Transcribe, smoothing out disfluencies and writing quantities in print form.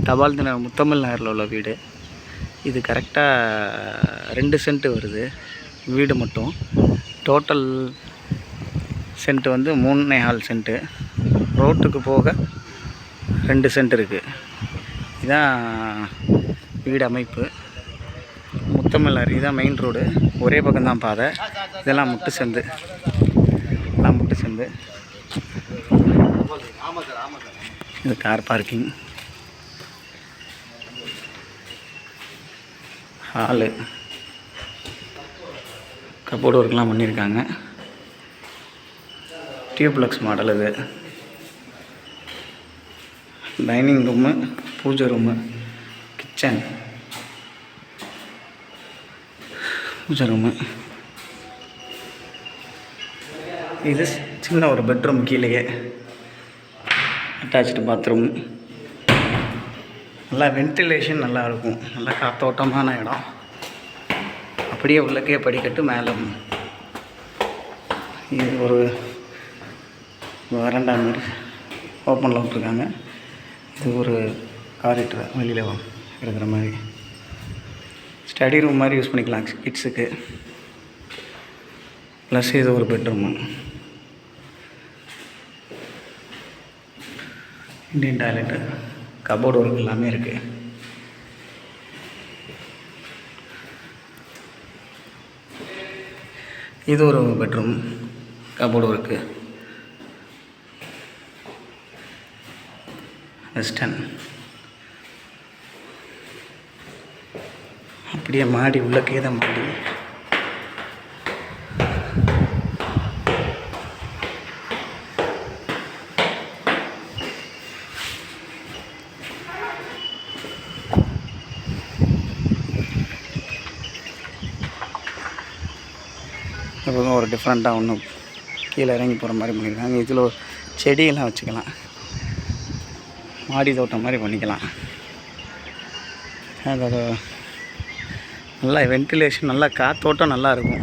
தபால் தின முத்தமிழ் நகரில் உள்ள வீடு. இது கரெக்டாக 2 சென்ட் வருது வீடு மட்டும். டோட்டல் சென்ட் வந்து 3.25 சென்ட்டு. ரோட்டுக்கு போக 2 சென்ட் இருக்குது. இதுதான் வீடு அமைப்பு. முத்தமிழ் நகர் இதுதான் மெயின் ரோடு. ஒரே பக்கம்தான் பாதை. இதெல்லாம் முட்டு சந்து. இது கார் பார்க்கிங். ஹாலு கபோர்டு ஒர்க்லாம் பண்ணியிருக்காங்க. டியூப்ளெக்ஸ் மாடல் இது. டைனிங் ரூமு, பூஜை ரூமு, கிச்சன், பூஜை ரூமு. இது சின்ன ஒரு பெட்ரூம், கீழேயே அட்டாச்சு பாத்ரூம். நல்லா வென்டிலேஷன் நல்லா இருக்கும். நல்லா காத்தோட்டமான இடம். அப்படியே உள்ளக்கே படிக்கட்டு மேலே. இது ஒரு வராண்டா மாதிரி ஓப்பனில் விட்ருக்காங்க. இது ஒரு காரிட்டர் வெளியில் இருக்கிற மாதிரி. ஸ்டடி ரூம் மாதிரி யூஸ் பண்ணிக்கலாம் கிட்ஸுக்கு. ப்ளஸ் இது ஒரு bedroom. Indian toilet, cupboard work எல்லாமே இருக்குது. இது ஒரு பெட்ரூம், கபோர்டு ஒர்க்கு. வெஸ்டர்ன். அப்படியே மாடி உள்ளக்கே தான் மாடி. இப்போ ஒரு டிஃப்ரெண்ட்டாக ஒன்று கீழே இறங்கி போகிற மாதிரி பண்ணியிருக்காங்க. இதில் செடியெல்லாம் வச்சுக்கலாம். மாடி தோட்டம் மாதிரி பண்ணிக்கலாம். அதோட நல்லா வென்டிலேஷன், நல்லா காத்தோட்டம் நல்லா இருக்கும்.